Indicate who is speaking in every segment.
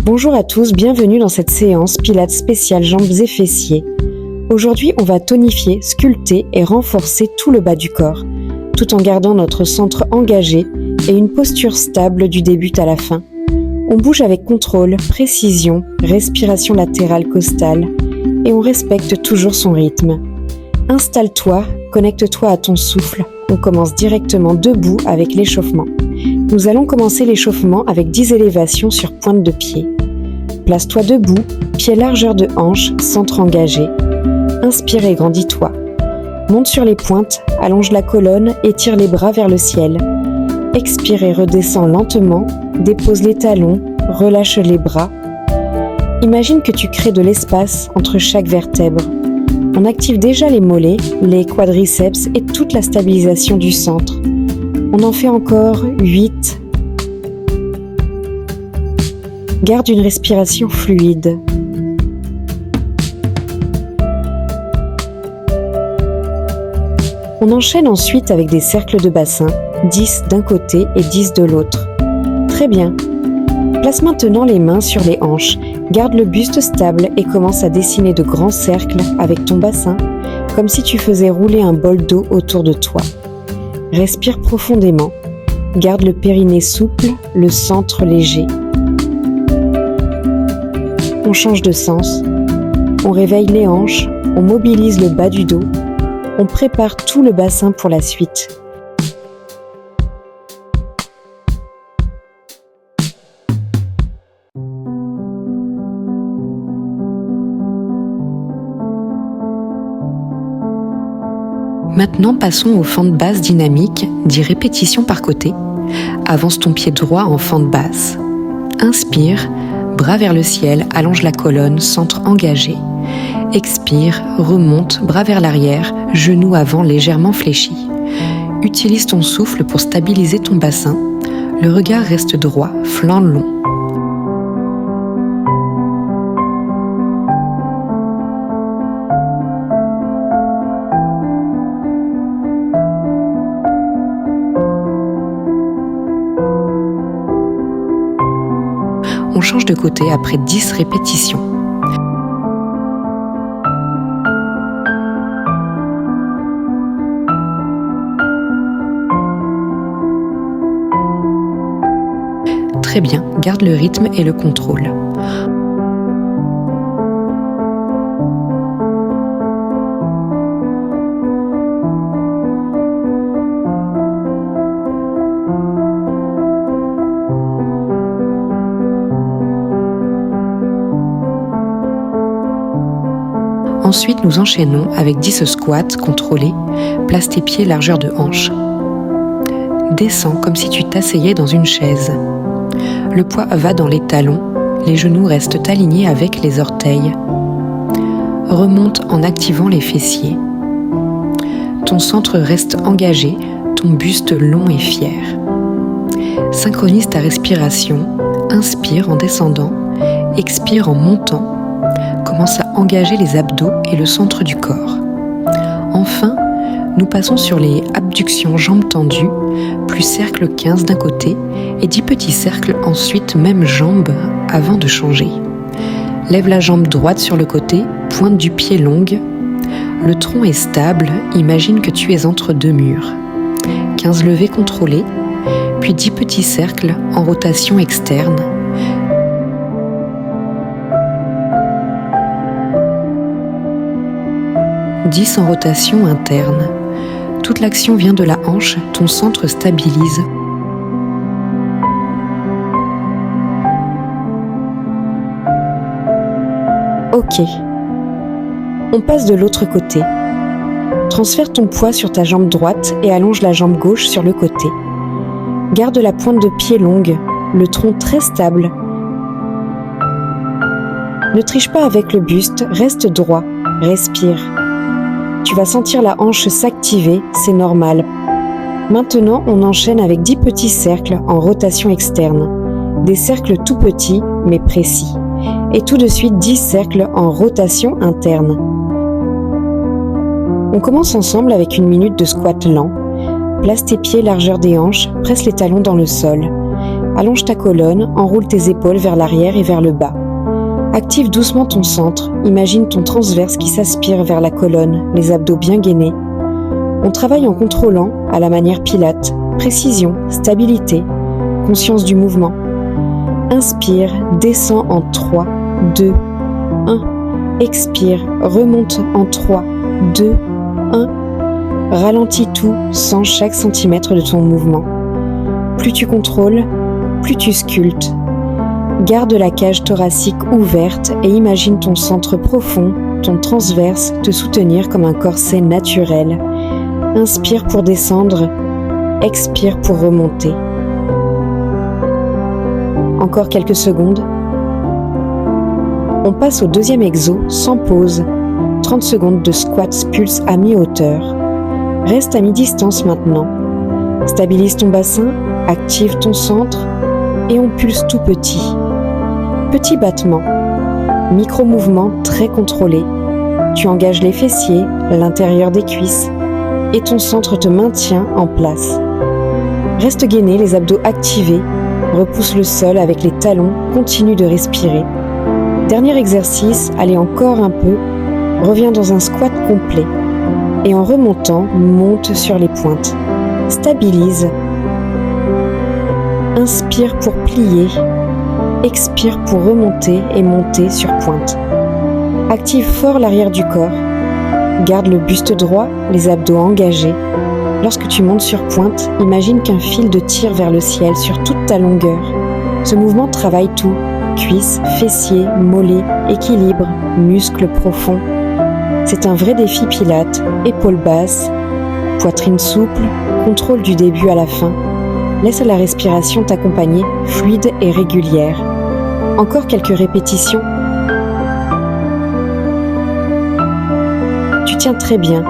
Speaker 1: Bonjour à tous, bienvenue dans cette séance Pilates spéciale jambes et fessiers. Aujourd'hui, on va tonifier, sculpter et renforcer tout le bas du corps, tout en gardant notre centre engagé et une posture stable du début à la fin. On bouge avec contrôle, précision, respiration latérale costale et on respecte toujours son rythme. Installe-toi, connecte-toi à ton souffle. On commence directement debout avec l'échauffement. Nous allons commencer l'échauffement avec 10 élévations sur pointe de pied. Place-toi debout, pied largeur de hanche, centre engagé. Inspire et grandis-toi. Monte sur les pointes, allonge la colonne, étire les bras vers le ciel. Expire et redescends lentement, dépose les talons, relâche les bras. Imagine que tu crées de l'espace entre chaque vertèbre. On active déjà les mollets, les quadriceps et toute la stabilisation du centre. On en fait encore 8. Garde une respiration fluide. On enchaîne ensuite avec des cercles de bassin, 10 d'un côté et 10 de l'autre. Très bien. Place maintenant les mains sur les hanches, garde le buste stable et commence à dessiner de grands cercles avec ton bassin, comme si tu faisais rouler un bol d'eau autour de toi. Respire profondément, garde le périnée souple, le centre léger. On change de sens, on réveille les hanches, on mobilise le bas du dos, on prépare tout le bassin pour la suite. Maintenant, passons aux fentes basses dynamiques, 10 répétitions par côté. Avance ton pied droit en fente basse. Inspire, bras vers le ciel, allonge la colonne, centre engagé. Expire, remonte, bras vers l'arrière, genoux avant légèrement fléchis. Utilise ton souffle pour stabiliser ton bassin. Le regard reste droit, flanc long. On change de côté après 10 répétitions. Très bien, garde le rythme et le contrôle. Ensuite, nous enchaînons avec 10 squats contrôlés. Place tes pieds largeur de hanche. Descends comme si tu t'asseyais dans une chaise. Le poids va dans les talons, les genoux restent alignés avec les orteils. Remonte en activant les fessiers. Ton centre reste engagé, ton buste long et fier. Synchronise ta respiration, inspire en descendant, expire en montant. Commence à engager les abdos et le centre du corps. Enfin, nous passons sur les abductions jambes tendues, plus cercle 15 d'un côté et 10 petits cercles ensuite même jambe avant de changer. Lève la jambe droite sur le côté, pointe du pied longue. Le tronc est stable, imagine que tu es entre deux murs. 15 levées contrôlées, puis 10 petits cercles en rotation externe. « 10 en rotation interne. Toute l'action vient de la hanche, ton centre stabilise. Ok. On passe de l'autre côté. Transfère ton poids sur ta jambe droite et allonge la jambe gauche sur le côté. Garde la pointe de pied longue, le tronc très stable. Ne triche pas avec le buste, reste droit, respire. Tu vas sentir la hanche s'activer, c'est normal. Maintenant, on enchaîne avec 10 petits cercles en rotation externe. Des cercles tout petits, mais précis. Et tout de suite 10 cercles en rotation interne. On commence ensemble avec 1 minute de squat lent. Place tes pieds largeur des hanches, presse les talons dans le sol. Allonge ta colonne, enroule tes épaules vers l'arrière et vers le bas. Active doucement ton centre, imagine ton transverse qui s'aspire vers la colonne, les abdos bien gainés. On travaille en contrôlant, à la manière Pilates, précision, stabilité, conscience du mouvement. Inspire, descends en 3, 2, 1. Expire, remonte en 3, 2, 1. Ralentis tout, sens chaque centimètre de ton mouvement. Plus tu contrôles, plus tu sculptes. Garde la cage thoracique ouverte et imagine ton centre profond, ton transverse te soutenir comme un corset naturel. Inspire pour descendre, expire pour remonter. Encore quelques secondes. On passe au deuxième exo sans pause. 30 secondes de squats pulse à mi-hauteur. Reste à mi-distance maintenant. Stabilise ton bassin, active ton centre et on pulse tout petit. Petit battement. Micro-mouvement très contrôlé. Tu engages les fessiers, l'intérieur des cuisses et ton centre te maintient en place. Reste gainé, les abdos activés. Repousse le sol avec les talons, continue de respirer. Dernier exercice, allez encore un peu, reviens dans un squat complet. Et en remontant, monte sur les pointes. Stabilise. Inspire pour plier. Expire pour remonter et monter sur pointe. Active fort l'arrière du corps. Garde le buste droit, les abdos engagés. Lorsque tu montes sur pointe, imagine qu'un fil te tire vers le ciel sur toute ta longueur. Ce mouvement travaille tout. Cuisses, fessiers, mollets, équilibre, muscles profonds. C'est un vrai défi Pilates, épaules basses, poitrine souple, contrôle du début à la fin. Laisse la respiration t'accompagner, fluide et régulière. Encore quelques répétitions. Tu tiens très bien.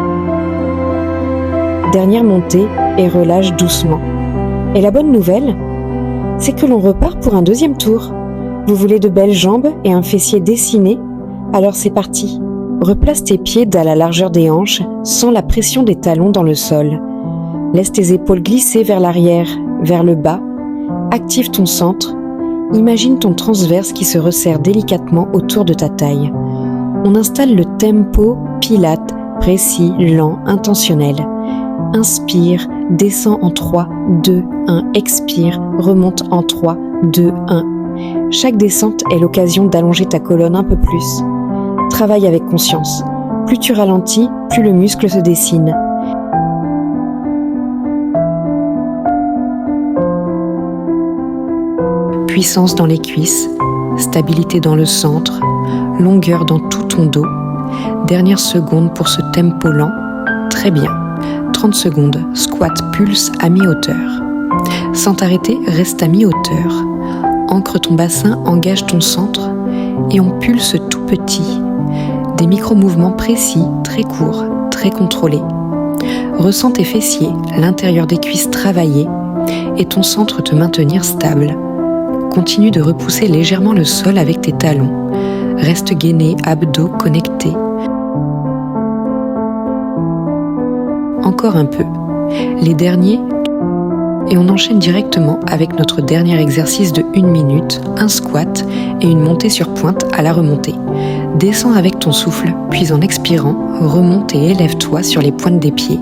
Speaker 1: Dernière montée et relâche doucement. Et la bonne nouvelle, c'est que l'on repart pour un deuxième tour. Vous voulez de belles jambes et un fessier dessiné? Alors c'est parti. Replace tes pieds à la largeur des hanches, sans la pression des talons dans le sol. Laisse tes épaules glisser vers l'arrière, vers le bas. Active ton centre. Imagine ton transverse qui se resserre délicatement autour de ta taille. On installe le tempo Pilates, précis, lent, intentionnel. Inspire, descends en 3, 2, 1, expire, remonte en 3, 2, 1. Chaque descente est l'occasion d'allonger ta colonne un peu plus. Travaille avec conscience. Plus tu ralentis, plus le muscle se dessine. Puissance dans les cuisses, stabilité dans le centre, longueur dans tout ton dos. Dernière seconde pour ce tempo lent. Très bien. 30 secondes, squat pulse à mi-hauteur. Sans t'arrêter, reste à mi-hauteur. Ancre ton bassin, engage ton centre et on pulse tout petit. Des micro-mouvements précis, très courts, très contrôlés. Ressens tes fessiers, l'intérieur des cuisses travailler et ton centre te maintenir stable. Continue de repousser légèrement le sol avec tes talons. Reste gainé, abdos connectés. Encore un peu. Les derniers. Et on enchaîne directement avec notre dernier exercice de 1 minute, un squat et une montée sur pointe à la remontée. Descends avec ton souffle, puis en expirant, remonte et élève-toi sur les pointes des pieds.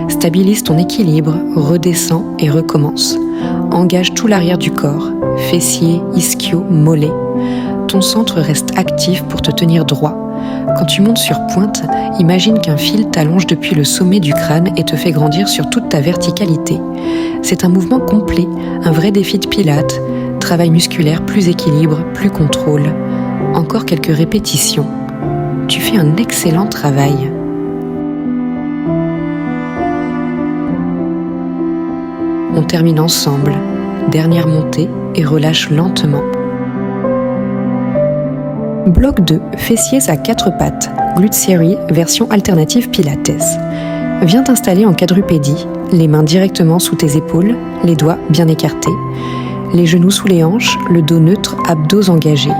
Speaker 1: Stabilise ton équilibre, redescends et recommence. Engage tout l'arrière du corps, fessiers, ischio, mollets. Ton centre reste actif pour te tenir droit. Quand tu montes sur pointe, imagine qu'un fil t'allonge depuis le sommet du crâne et te fait grandir sur toute ta verticalité. C'est un mouvement complet, un vrai défi de Pilates. Travail musculaire, plus équilibre, plus contrôle. Encore quelques répétitions. Tu fais un excellent travail. On termine ensemble. Dernière montée et relâche lentement. Bloc 2, fessiers à 4 pattes, glute series, version alternative Pilates. Viens t'installer en quadrupédie, les mains directement sous tes épaules, les doigts bien écartés, les genoux sous les hanches, le dos neutre, abdos engagés.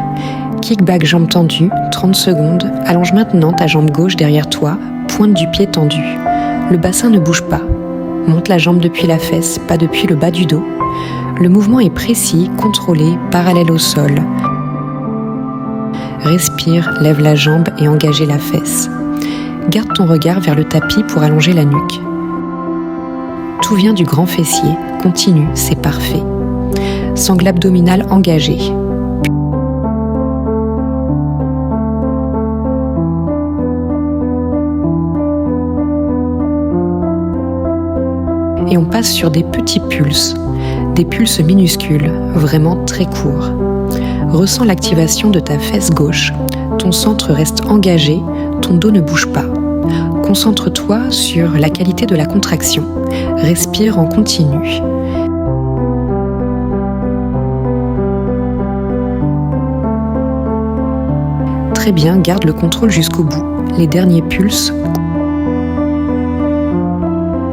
Speaker 1: Kickback jambes tendues, 30 secondes, allonge maintenant ta jambe gauche derrière toi, pointe du pied tendue. Le bassin ne bouge pas. Monte la jambe depuis la fesse, pas depuis le bas du dos. Le mouvement est précis, contrôlé, parallèle au sol. Respire, lève la jambe et engage la fesse. Garde ton regard vers le tapis pour allonger la nuque. Tout vient du grand fessier. Continue, c'est parfait. Sangle abdominale engagée. Et on passe sur des petits pulses minuscules, vraiment très courts. Ressens l'activation de ta fesse gauche. Ton centre reste engagé, ton dos ne bouge pas. Concentre-toi sur la qualité de la contraction. Respire en continu. Très bien, garde le contrôle jusqu'au bout. Les derniers pulses.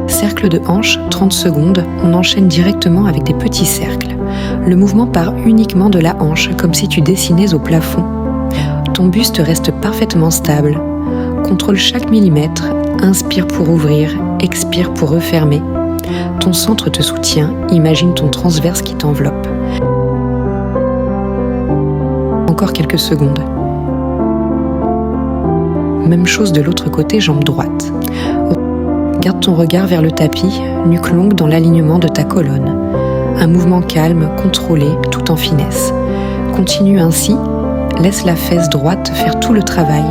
Speaker 1: Cercle de hanche, 30 secondes, on enchaîne directement avec des petits cercles. Le mouvement part uniquement de la hanche, comme si tu dessinais au plafond. Ton buste reste parfaitement stable. Contrôle chaque millimètre, inspire pour ouvrir, expire pour refermer. Ton centre te soutient, imagine ton transverse qui t'enveloppe. Encore quelques secondes. Même chose de l'autre côté, jambe droite. Garde ton regard vers le tapis, nuque longue dans l'alignement de ta colonne. Un mouvement calme, contrôlé, tout en finesse. Continue ainsi, laisse la fesse droite faire tout le travail.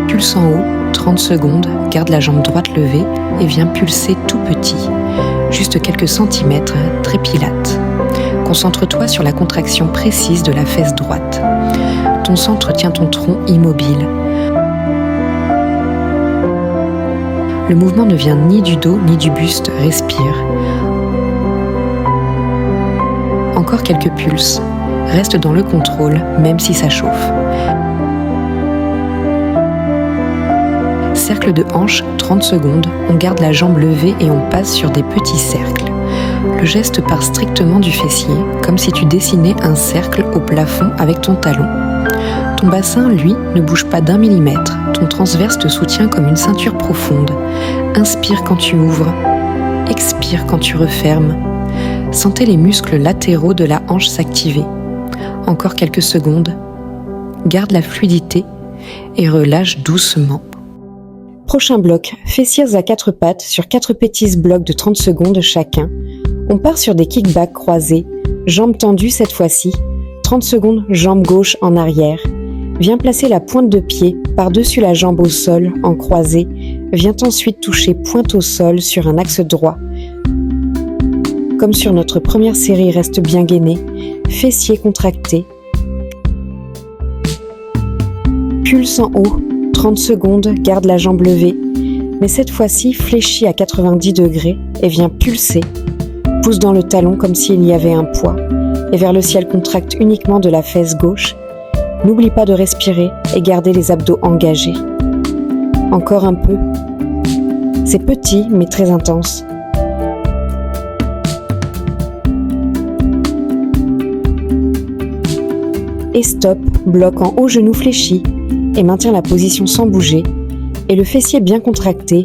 Speaker 1: Pulse en haut, 30 secondes, garde la jambe droite levée et viens pulser tout petit. Juste quelques centimètres, très pilate. Concentre-toi sur la contraction précise de la fesse droite. Ton centre tient ton tronc immobile. Le mouvement ne vient ni du dos ni du buste, respire. Encore quelques pulses. Reste dans le contrôle, même si ça chauffe. Cercle de hanche, 30 secondes, on garde la jambe levée et on passe sur des petits cercles. Le geste part strictement du fessier, comme si tu dessinais un cercle au plafond avec ton talon. Ton bassin, lui, ne bouge pas d'1 millimètre. Ton transverse te soutient comme une ceinture profonde. Inspire quand tu ouvres, expire quand tu refermes. Sentez les muscles latéraux de la hanche s'activer. Encore quelques secondes. Garde la fluidité et relâche doucement. Prochain bloc, fessiers à 4 pattes sur 4 petits blocs de 30 secondes chacun. On part sur des kickbacks croisés, jambes tendues cette fois-ci. 30 secondes, jambe gauche en arrière. Viens placer la pointe de pied par-dessus la jambe au sol en croisé. Viens ensuite toucher pointe au sol sur un axe droit. Comme sur notre première série, reste bien gainé. Fessiers contractés. Pulse en haut, 30 secondes, garde la jambe levée. Mais cette fois-ci, fléchis à 90 degrés et viens pulser. Pousse dans le talon comme s'il y avait un poids. Et vers le ciel, contracte uniquement de la fesse gauche. N'oublie pas de respirer et garder les abdos engagés. Encore un peu. C'est petit mais très intense. Et stop, bloc en haut, genou fléchi et maintiens la position sans bouger et le fessier bien contracté.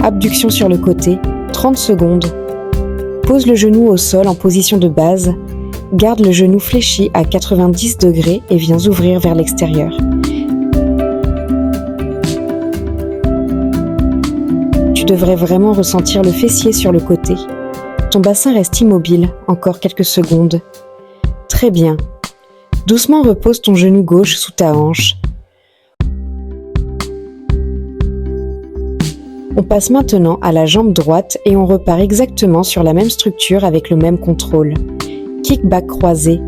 Speaker 1: Abduction sur le côté, 30 secondes. Pose le genou au sol en position de base. Garde le genou fléchi à 90 degrés et viens ouvrir vers l'extérieur. Tu devrais vraiment ressentir le fessier sur le côté. Ton bassin reste immobile, encore quelques secondes. Très bien. Doucement repose ton genou gauche sous ta hanche. On passe maintenant à la jambe droite et on repart exactement sur la même structure avec le même contrôle. Kickback croisé,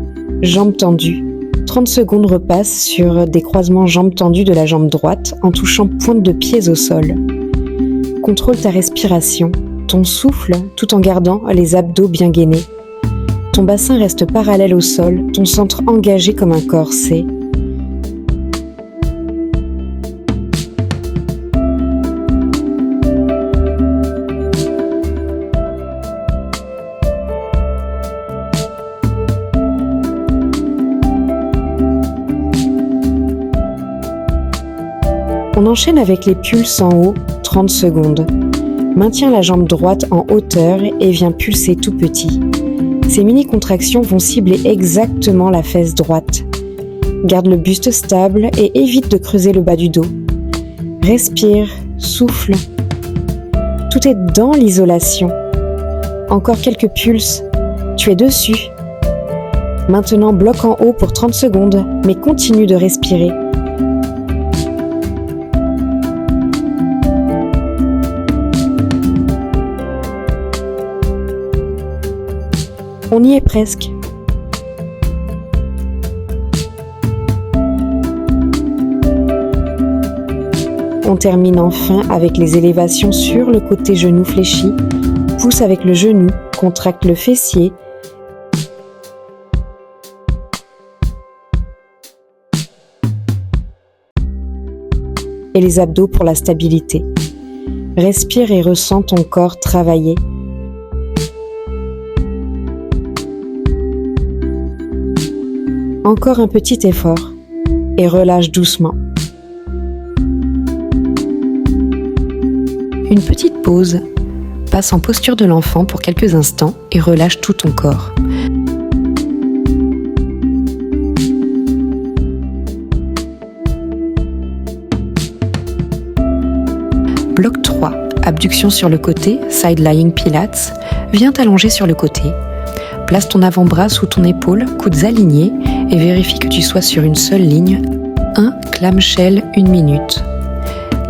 Speaker 1: jambes tendues, 30 secondes repasse sur des croisements jambes tendues de la jambe droite en touchant pointe de pieds au sol. Contrôle ta respiration, ton souffle, tout en gardant les abdos bien gainés. Ton bassin reste parallèle au sol, ton centre engagé comme un corset. On enchaîne avec les pulses en haut, 30 secondes. Maintiens la jambe droite en hauteur et viens pulser tout petit. Ces mini-contractions vont cibler exactement la fesse droite. Garde le buste stable et évite de creuser le bas du dos. Respire, souffle. Tout est dans l'isolation. Encore quelques pulses. Tu es dessus. Maintenant, bloque en haut pour 30 secondes, mais continue de respirer. On y est presque. On termine enfin avec les élévations sur le côté genou fléchi. Pousse avec le genou, contracte le fessier. Et les abdos pour la stabilité. Respire et ressens ton corps travailler. Encore un petit effort et relâche doucement. Une petite pause. Passe en posture de l'enfant pour quelques instants et relâche tout ton corps. Bloc 3. Abduction sur le côté, side lying pilates. Viens t'allonger sur le côté. Place ton avant-bras sous ton épaule, coudes alignés et vérifie que tu sois sur une seule ligne. 1 clamshell 1 minute.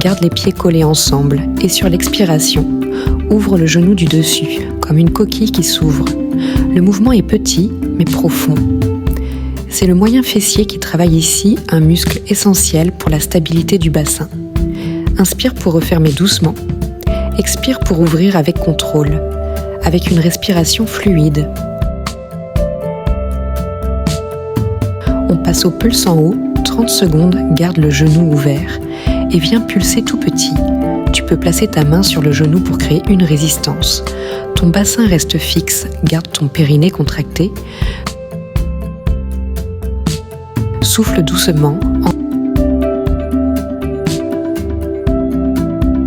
Speaker 1: Garde les pieds collés ensemble et sur l'expiration, ouvre le genou du dessus, comme une coquille qui s'ouvre. Le mouvement est petit, mais profond. C'est le moyen fessier qui travaille ici, un muscle essentiel pour la stabilité du bassin. Inspire pour refermer doucement. Expire pour ouvrir avec contrôle, avec une respiration fluide. On passe au pulse en haut, 30 secondes, garde le genou ouvert et viens pulser tout petit. Tu peux placer ta main sur le genou pour créer une résistance. Ton bassin reste fixe, garde ton périnée contracté. Souffle doucement.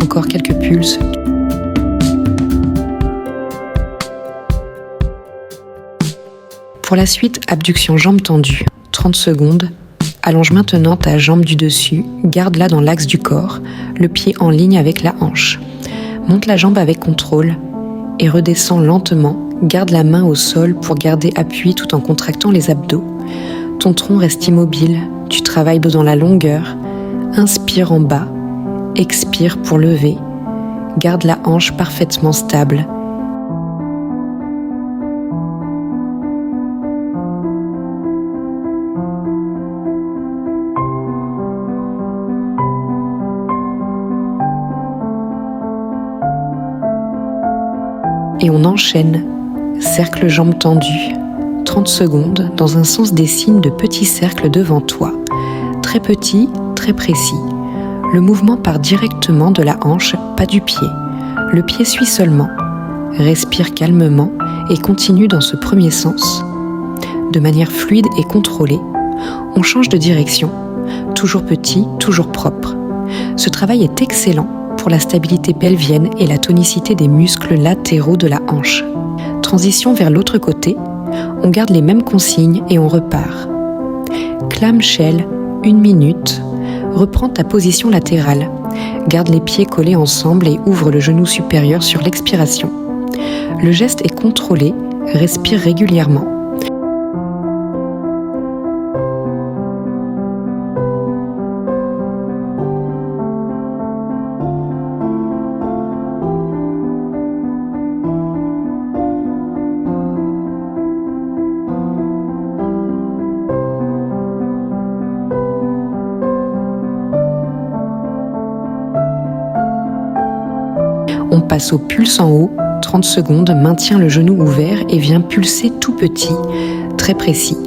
Speaker 1: Encore quelques pulses. Pour la suite, abduction jambes tendues. 30 secondes. Allonge maintenant ta jambe du dessus, garde-la dans l'axe du corps, le pied en ligne avec la hanche. Monte la jambe avec contrôle et redescends lentement, garde la main au sol pour garder appui tout en contractant les abdos. Ton tronc reste immobile, tu travailles dans la longueur. Inspire en bas, expire pour lever, garde la hanche parfaitement stable. Et on enchaîne, cercle jambes tendues, 30 secondes dans un sens des signes de petits cercles devant toi, très petits, très précis. Le mouvement part directement de la hanche, pas du pied. Le pied suit seulement. Respire calmement et continue dans ce premier sens. De manière fluide et contrôlée, on change de direction, toujours petit, toujours propre. Ce travail est excellent pour la stabilité pelvienne et la tonicité des muscles latéraux de la hanche. Transition vers l'autre côté, on garde les mêmes consignes et on repart. Clamshell, 1 minute. Reprends ta position latérale. Garde les pieds collés ensemble et ouvre le genou supérieur sur l'expiration. Le geste est contrôlé, respire régulièrement. passe au pulse en haut. 30 secondes, maintiens le genou ouvert et viens pulser tout petit, très précis.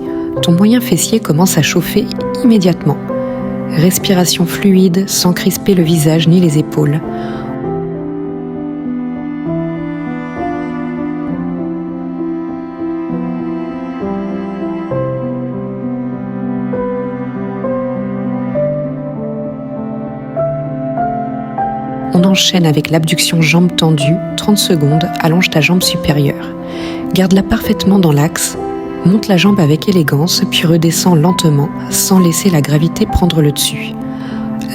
Speaker 1: Ton moyen fessier commence à chauffer immédiatement. Respiration fluide, sans crisper le visage ni les épaules. On enchaîne avec l'abduction jambe tendue, 30 secondes, allonge ta jambe supérieure. Garde-la parfaitement dans l'axe, monte la jambe avec élégance, puis redescends lentement, sans laisser la gravité prendre le dessus.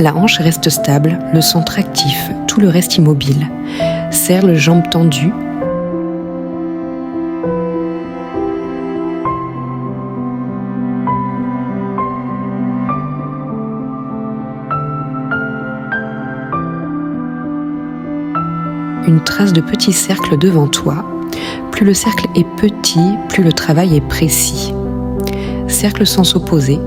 Speaker 1: La hanche reste stable, le centre actif, tout le reste immobile. Serre le jambe tendue. Une trace de petit cercle devant toi. Plus le cercle est petit, plus le travail est précis. Cercle sans s'opposer.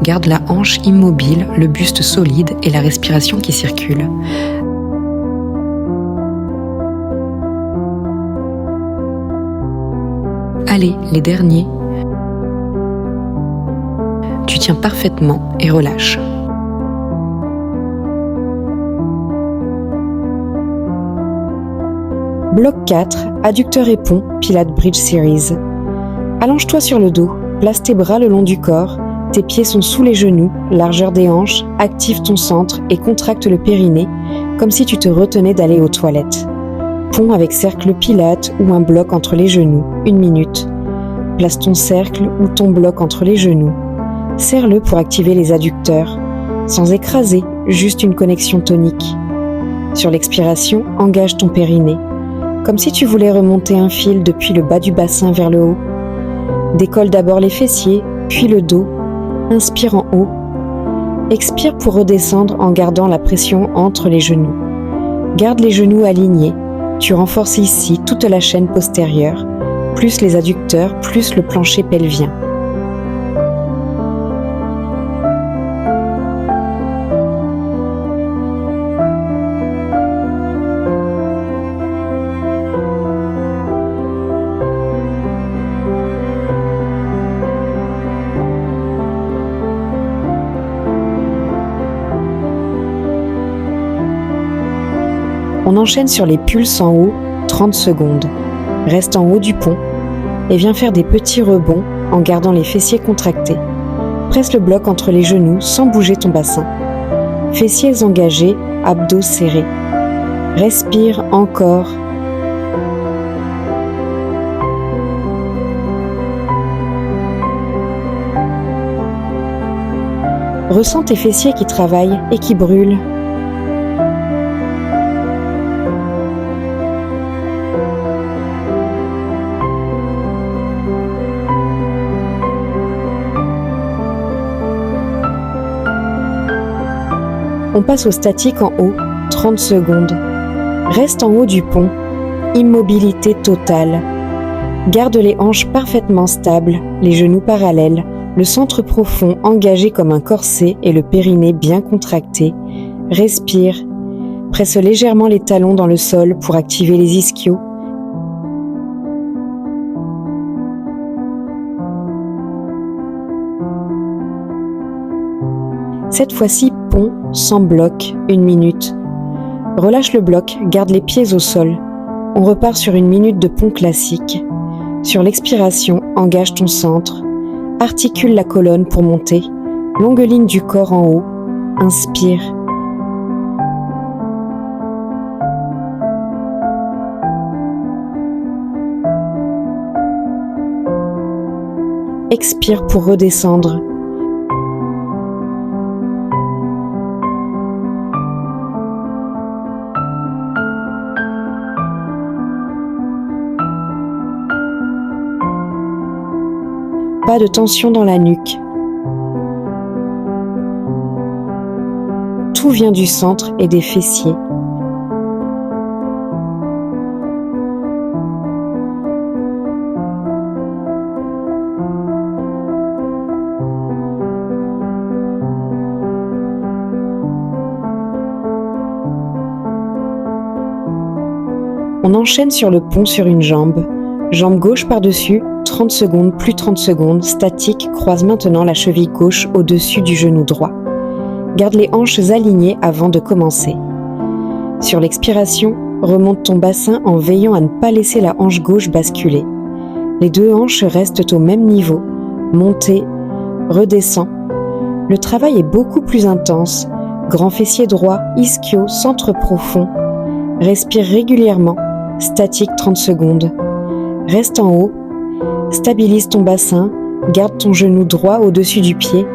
Speaker 1: Garde la hanche immobile, le buste solide et la respiration qui circule. Allez, les derniers. Tu tiens parfaitement et relâche. Bloc 4, adducteur et pont, Pilates Bridge Series. Allonge-toi sur le dos, place tes bras le long du corps, tes pieds sont sous les genoux, largeur des hanches, active ton centre et contracte le périnée, comme si tu te retenais d'aller aux toilettes. Pont avec cercle Pilates ou un bloc entre les genoux, 1 minute. Place ton cercle ou ton bloc entre les genoux. Serre-le pour activer les adducteurs, sans écraser, juste une connexion tonique. Sur l'expiration, engage ton périnée. Comme si tu voulais remonter un fil depuis le bas du bassin vers le haut. Décolle d'abord les fessiers, puis le dos. Inspire en haut. Expire pour redescendre en gardant la pression entre les genoux. Garde les genoux alignés. Tu renforces ici toute la chaîne postérieure, plus les adducteurs, plus le plancher pelvien. On enchaîne sur les pulses en haut, 30 secondes. Reste en haut du pont et viens faire des petits rebonds en gardant les fessiers contractés. Presse le bloc entre les genoux sans bouger ton bassin. Fessiers engagés, abdos serrés. Respire encore. Ressens tes fessiers qui travaillent et qui brûlent. On passe au statique en haut, 30 secondes. Reste en haut du pont, immobilité totale. Garde les hanches parfaitement stables, les genoux parallèles, le centre profond engagé comme un corset et le périnée bien contracté. Respire. Presse légèrement les talons dans le sol pour activer les ischios. Cette fois-ci, pont, sans bloc, 1 minute. Relâche le bloc, garde les pieds au sol. On repart sur 1 minute de pont classique. Sur l'expiration, engage ton centre. Articule la colonne pour monter. Longue ligne du corps en haut. Inspire. Expire pour redescendre. Pas de tension dans la nuque. Tout vient du centre et des fessiers. On enchaîne sur le pont sur une jambe. Jambe gauche par-dessus, 30 secondes, plus 30 secondes, statique, croise maintenant la cheville gauche au-dessus du genou droit. Garde les hanches alignées avant de commencer. Sur l'expiration, remonte ton bassin en veillant à ne pas laisser la hanche gauche basculer. Les deux hanches restent au même niveau. Montez, redescends. Le travail est beaucoup plus intense. Grand fessier droit, ischio, centre profond. Respire régulièrement. Statique 30 secondes. Reste en haut. Stabilise ton bassin. Garde ton genou droit au-dessus du pied.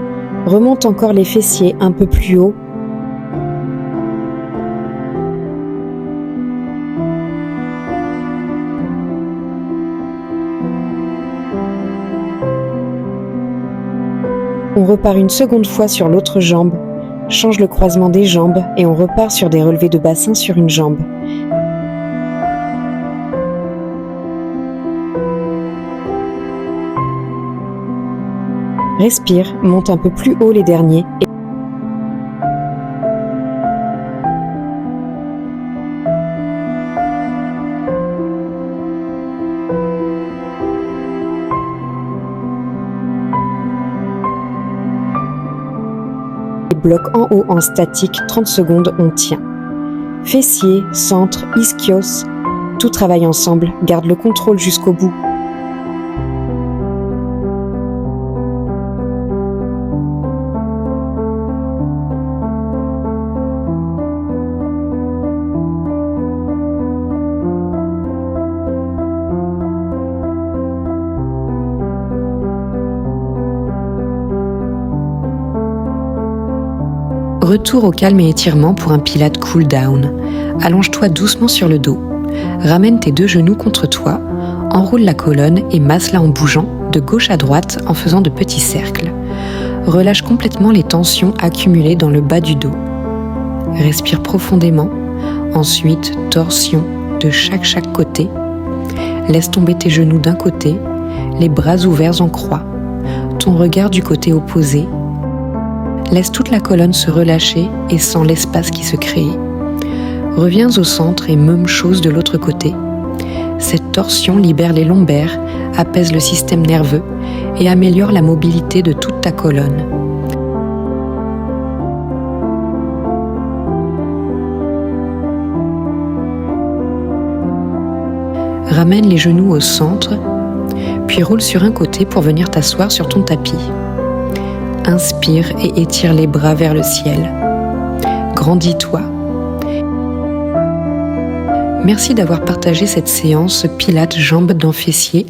Speaker 1: Remonte encore les fessiers un peu plus haut. On repart une seconde fois sur l'autre jambe. Change le croisement des jambes et on repart sur des relevés de bassin sur une jambe. Respire, monte un peu plus haut les derniers. Bloc en haut en statique, 30 secondes, on tient. Fessiers, centre, ischios, tout travaille ensemble, garde le contrôle jusqu'au bout. Retour au calme et étirement pour un pilate cool down. Allonge-toi doucement sur le dos. Ramène tes deux genoux contre toi, enroule la colonne et masse-la en bougeant de gauche à droite en faisant de petits cercles. Relâche complètement les tensions accumulées dans le bas du dos. Respire profondément, ensuite torsion de chaque côté. Laisse tomber tes genoux d'un côté, les bras ouverts en croix. Ton regard du côté opposé. Laisse toute la colonne se relâcher et sens l'espace qui se crée. Reviens au centre et même chose de l'autre côté. Cette torsion libère les lombaires, apaise le système nerveux et améliore la mobilité de toute ta colonne. Ramène les genoux au centre, puis roule sur un côté pour venir t'asseoir sur ton tapis. Inspire et étire les bras vers le ciel. Grandis-toi. Merci d'avoir partagé cette séance Pilates jambes dans fessiers